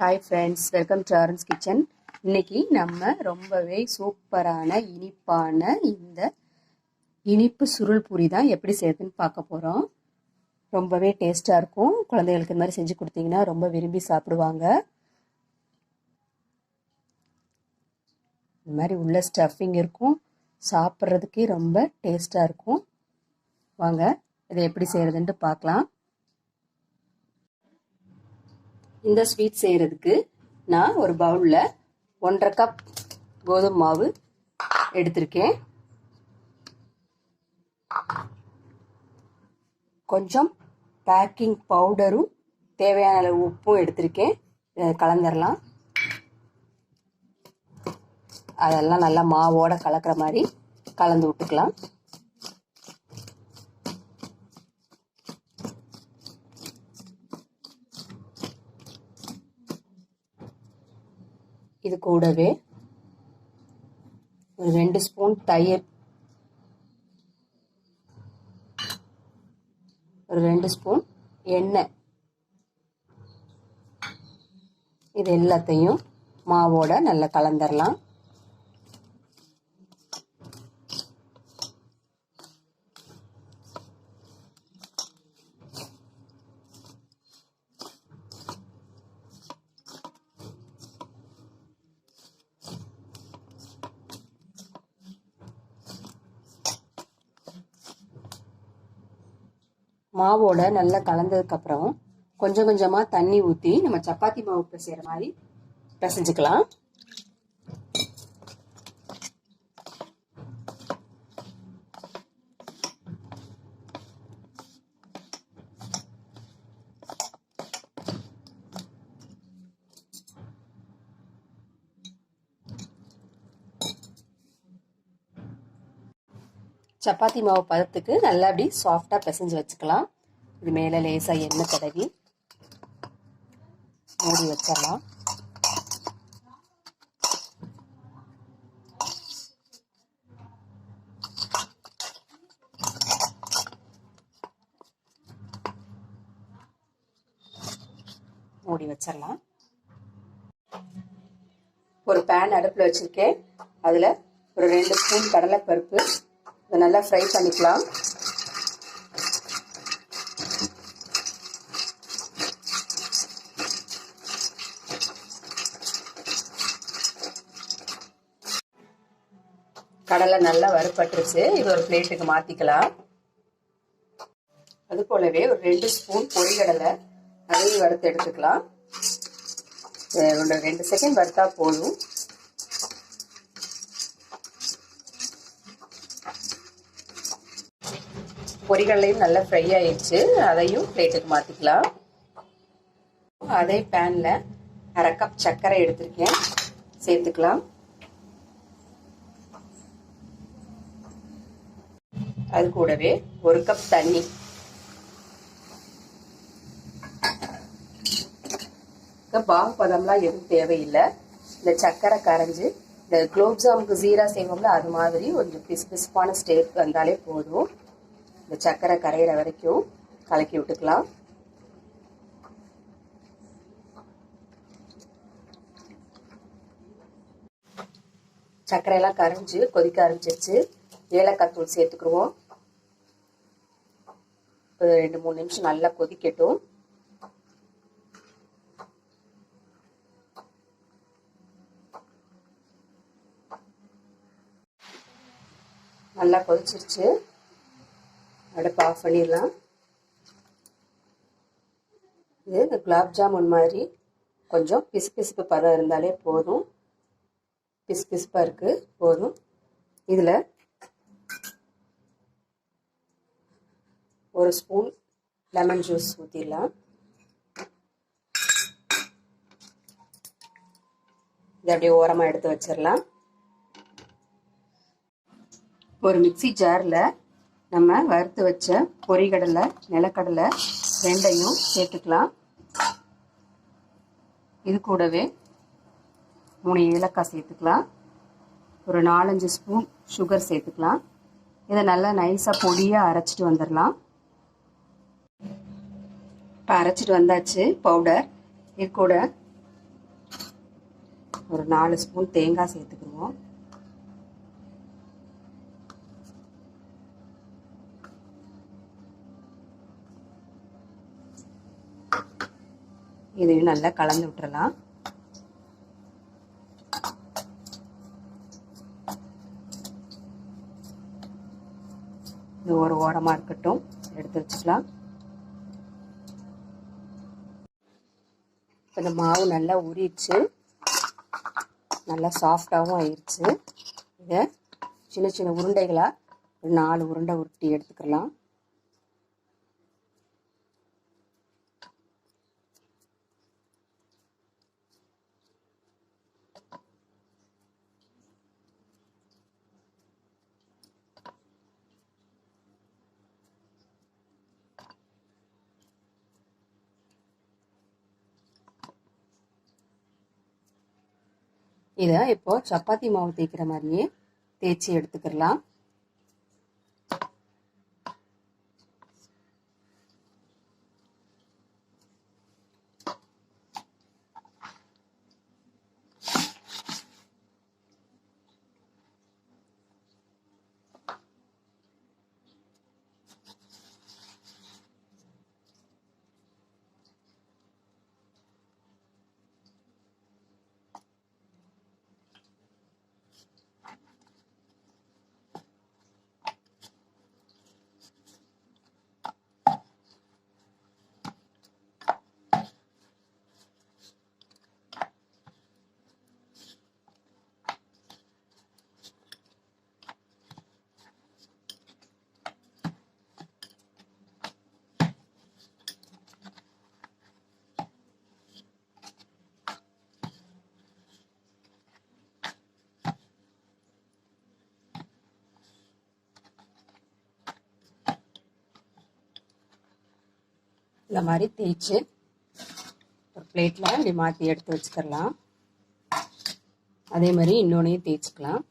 Hi friends, welcome to Aaron's kitchen. இன்னைக்கு நம்ம ரொம்பவே சூப்பரான இனிப்பான இந்த இனிப்பு சுருள் பூரி தான் எப்படி செய்யுதுன்னு பார்க்க போகிறோம். ரொம்பவே டேஸ்ட்டாக இருக்கும். குழந்தைகளுக்கு இந்த மாதிரி செஞ்சு கொடுத்தீங்கன்னா ரொம்ப விரும்பி சாப்பிடுவாங்க. இந்த மாதிரி உள்ள ஸ்டஃபிங் இருக்கும், சாப்பிட்றதுக்கே ரொம்ப டேஸ்ட்டாக இருக்கும். வாங்க இதை எப்படி செய்கிறதுன்ட்டு பார்க்கலாம். இந்த ஸ்வீட் செய்கிறதுக்கு நான் ஒரு பவுலில் 1.5 கப் கோதுமை மாவு எடுத்திருக்கேன். கொஞ்சம் பேக்கிங் பவுடரும் தேவையான அளவு உப்பும் எடுத்திருக்கேன். கலந்துடலாம். அதெல்லாம் நல்லா மாவோட கலக்கிற மாதிரி கலந்து விட்டுக்கலாம். இது கூடவே ஒரு 2 ஸ்பூன் தயிர், ஒரு 2 ஸ்பூன் எண்ணெய், இது எல்லாத்தையும் மாவோட நல்லா கலந்துடலாம். மாவோட நல்லா கலந்ததுக்கப்புறம் கொஞ்சம் கொஞ்சமாக தண்ணி ஊற்றி நம்ம சப்பாத்தி மாவு பிசைகிற மாதிரி பிசைஞ்சுக்கலாம். சப்பாத்தி மாவு பதத்துக்கு நல்லா அப்படி சாஃப்டாக பிசைஞ்சு வச்சுக்கலாம். இது மேலே லேசாக எண்ணெய் தடவி மூடி வச்சிடலாம். மூடி வச்சிடலாம். ஒரு பேன் அடுப்பில் வச்சுருக்கேன். அதில் ஒரு 2 ஸ்பூன் கடலைப்பருப்பு, இதை நல்லா ஃப்ரை பண்ணிக்கலாம். கடலை நல்லா வறுபட்டுருச்சு. இது ஒரு பிளேட்டுக்கு மாற்றிக்கலாம். அது போலவே ஒரு 2 ஸ்பூன் பொரிகடலை, அதையும் வறுத்து எடுத்துக்கலாம். 2 செகண்ட் வறுத்தா போதும். பொரிகடலையும் நல்லா ஃப்ரை ஆயிடுச்சு. அதையும் பிளேட்டுக்கு மாற்றிக்கலாம். அதே பேனில் 1/2 கப் சர்க்கரை எடுத்திருக்கேன், சேர்த்துக்கலாம். அது கூடவே 1 கப் தண்ணி, பாகு பதம்லாம் எதுவும் தேவையில்லை. இந்த சர்க்கரை கரைஞ்சி இந்த குலோப் ஜாமுக்கு ஜீரா செய்வோம்ல, அது மாதிரி கொஞ்சம் பிசுபிசுப்பான ஸ்டேட் வந்தாலே போதும். இந்த சர்க்கரை கரையிற வரைக்கும் கலக்கி விட்டுக்கலாம். சர்க்கரையெல்லாம் கரைஞ்சி கொதிக்க ஆரம்பிச்சிருச்சு. ஏலக்காய் தூள் சேர்த்துக்குருவோம். ஒரு 2-3 நிமிஷம் நல்லா கொதிக்கட்டும். நல்லா கொதிச்சிருச்சு. அடுப்பு ஆஃப் பண்ணிடலாம். இது இந்த குலாப் ஜாமுன் மாதிரி கொஞ்சம் பிசுபிசுப்பு பதம் இருந்தாலே போதும். பிசுபிசுப்பாக இருக்குது, போதும். இதில் 1 ஸ்பூன் லெமன் ஜூஸ் ஊற்றிடலாம். இதை அப்படியே ஓரமாக எடுத்து வச்சிடலாம். ஒரு மிக்சி ஜாரில் நம்ம வறுத்து வச்ச பொரிகடலை, நிலக்கடலை ரெண்டையும் சேர்த்துக்கலாம். இது கூடவே 3 ஏலக்காய் சேர்த்துக்கலாம். ஒரு 4-5 ஸ்பூன் சுகர் சேர்த்துக்கலாம். இதை நல்லா நைஸாக பொடியாக அரைச்சிட்டு வந்துடலாம். இப்போ அரைச்சிட்டு வந்தாச்சு பவுடர். இது கூட ஒரு 4 ஸ்பூன் தேங்காய் சேர்த்துக்குவோம். இதையும் நல்லா கலந்து விட்டுறலாம். இது ஒரு ஓரமாக இருக்கட்டும், எடுத்து வச்சுக்கலாம். இப்போ இந்த மாவு நல்லா ஊறிடுச்சு, நல்லா சாஃப்டாகவும் ஆயிடுச்சு. இதை சின்ன சின்ன உருண்டைகளாக ஒரு 4 உருண்டை உருட்டி எடுத்துக்கலாம். இதை இப்போ சப்பாத்தி மாவு தேய்க்கிற மாதிரியே தேய்ச்சி எடுத்துக்கலாம். இந்த மாதிரி தேய்ச்சி ஒரு பிளேட்டில் இப்படி மாற்றி எடுத்து வச்சுக்கலாம். அதே மாதிரி இன்னொன்னையும் தேய்ச்சிக்கலாம்.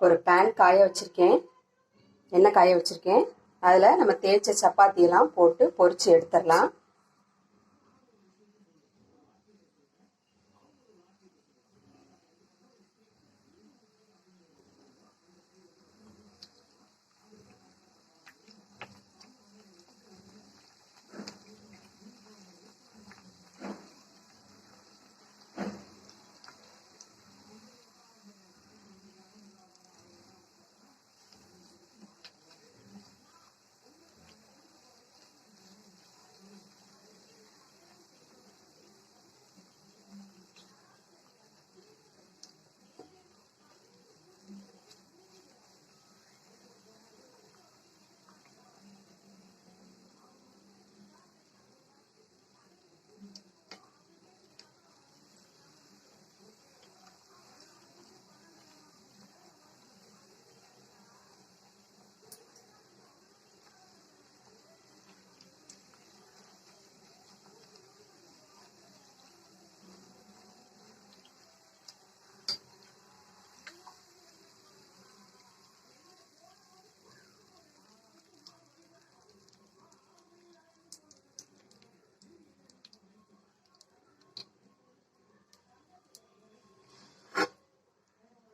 ஒரு பேன் காய வச்சுருக்கேன், எண்ணெய் காய வச்சுருக்கேன். அதில் நம்ம தேய்ச்ச சப்பாத்தியெல்லாம் போட்டு பொரித்து எடுத்துடலாம்.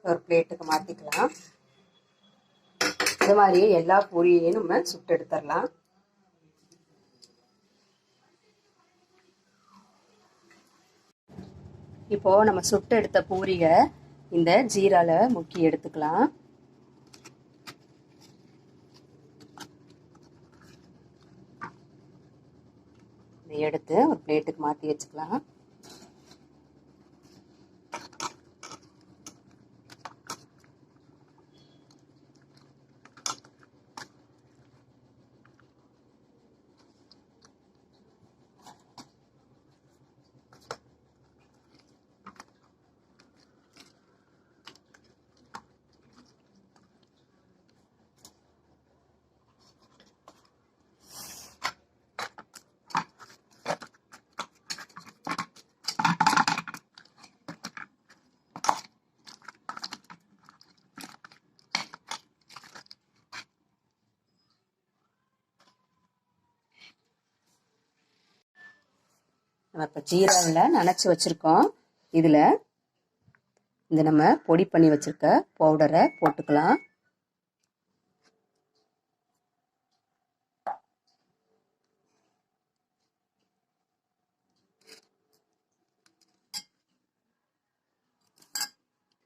ஒரு பிளேட்டுக்கு மாற்றிக்கலாம். இது மாதிரியே எல்லா பூரியையும் நம்ம சுட்டு எடுத்துடலாம். இப்போ நம்ம சுட்டு எடுத்த பூரியை இந்த ஜீரால முக்கி எடுத்துக்கலாம். இதை எடுத்து ஒரு பிளேட்டுக்கு மாற்றி வச்சுக்கலாம். நம்ம இப்போ ஜீராவில் நனைச்சி வச்சுருக்கோம். இதில் இந்த நம்ம பொடி பண்ணி வச்சுருக்க பவுடரை போட்டுக்கலாம்.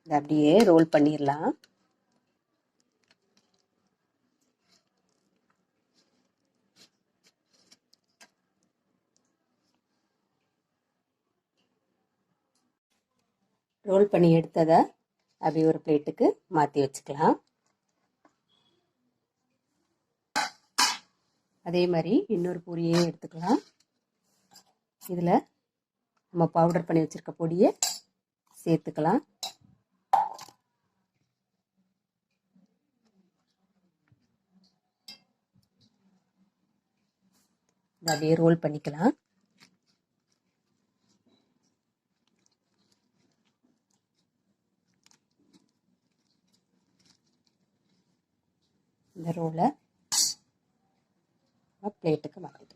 இதை அப்படியே ரோல் பண்ணிடலாம். ரோல் பண்ணி எடுத்ததை அப்படியே ஒரு பிளேட்டுக்கு மாற்றி வச்சுக்கலாம். அதே மாதிரி இன்னொரு பூரியே எடுத்துக்கலாம். இதில் நம்ம பவுடர் பண்ணி வச்சுருக்க பொடியை சேர்த்துக்கலாம். இதை அப்படியே ரோல் பண்ணிக்கலாம். இந்த ரோலை பிளேட்டுக்கு மாற்றிக்கலாம்.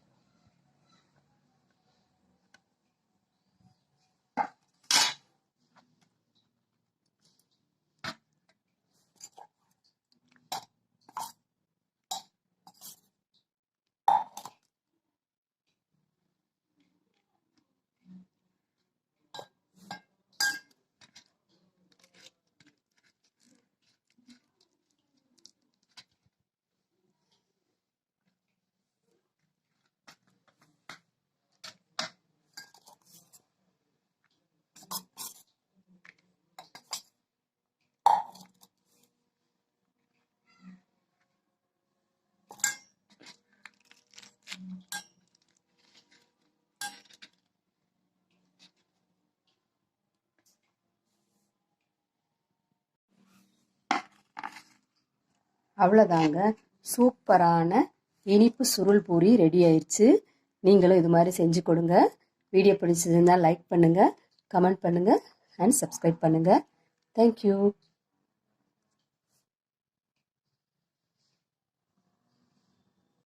அவ்வளோதாங்க, சூப்பரான இனிப்பு சுருள் பூரி ரெடி ஆயிடுச்சு. நீங்களும் இது மாதிரி செஞ்சு கொடுங்க. வீடியோ பிடிச்சிருந்தால் லைக் பண்ணுங்கள், கமெண்ட் பண்ணுங்கள் அண்ட் சப்ஸ்கிரைப் பண்ணுங்கள். தேங்க்யூ.